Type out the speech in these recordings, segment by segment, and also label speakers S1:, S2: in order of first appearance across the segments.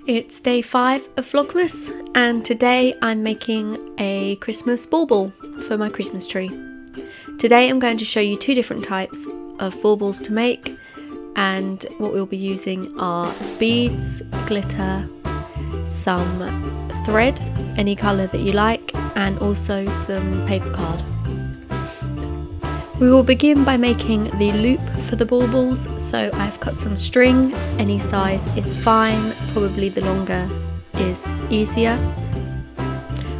S1: It's day 5 of Vlogmas, and today I'm making a Christmas bauble for my Christmas tree. Today I'm going to show you 2 different types of baubles to make, and what we'll be using are beads, glitter, some thread, any colour that you like, and also some paper card. We will begin by making the loop for the baubles, so I've cut some string, any size is fine, probably the longer is easier.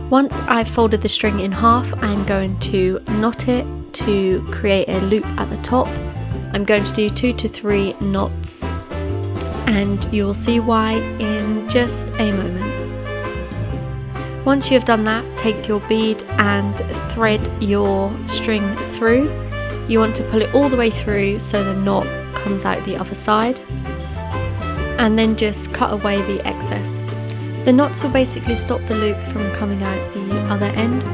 S1: Once I've folded the string in half, I'm going to knot it to create a loop at the top. I'm going to do 2 to 3 knots, and you will see why in just a moment. Once you have done that, take your bead and thread your string through. You want to pull it all the way through so the knot comes out the other side, and then just cut away the excess. The knots will basically stop the loop from coming out the other end.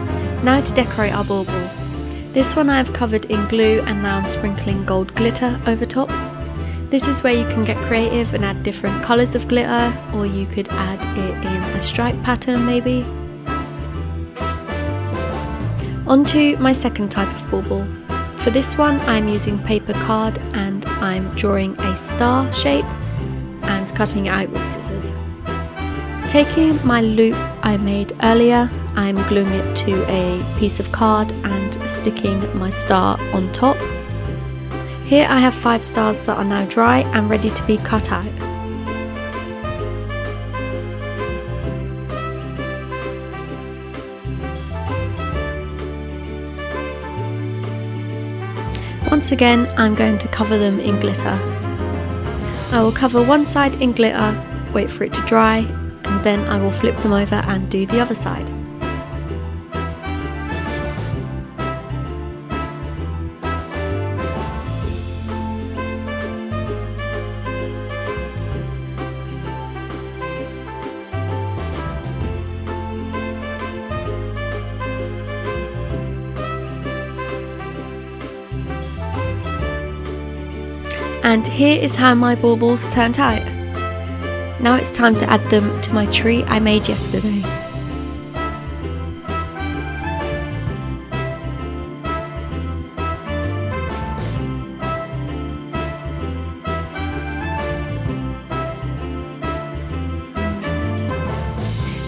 S1: Now to decorate our bauble. This one I have covered in glue, and now I'm sprinkling gold glitter over top. This is where you can get creative and add different colours of glitter, or you could add it in a stripe pattern maybe. Onto my second type of bauble. For this one I'm using paper card, and I'm drawing a star shape and cutting it out with scissors. Taking my loop I made earlier, I'm gluing it to a piece of card and sticking my star on top. Here I have 5 stars that are now dry and ready to be cut out. Once again, I'm going to cover them in glitter. I will cover one side in glitter, wait for it to dry, and then I will flip them over and do the other side. And here is how my baubles turned out. Now it's time to add them to my tree I made yesterday.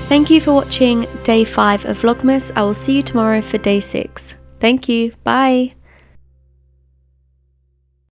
S1: Thank you for watching day 5 of Vlogmas. I will see you tomorrow for day 6. Thank you, bye!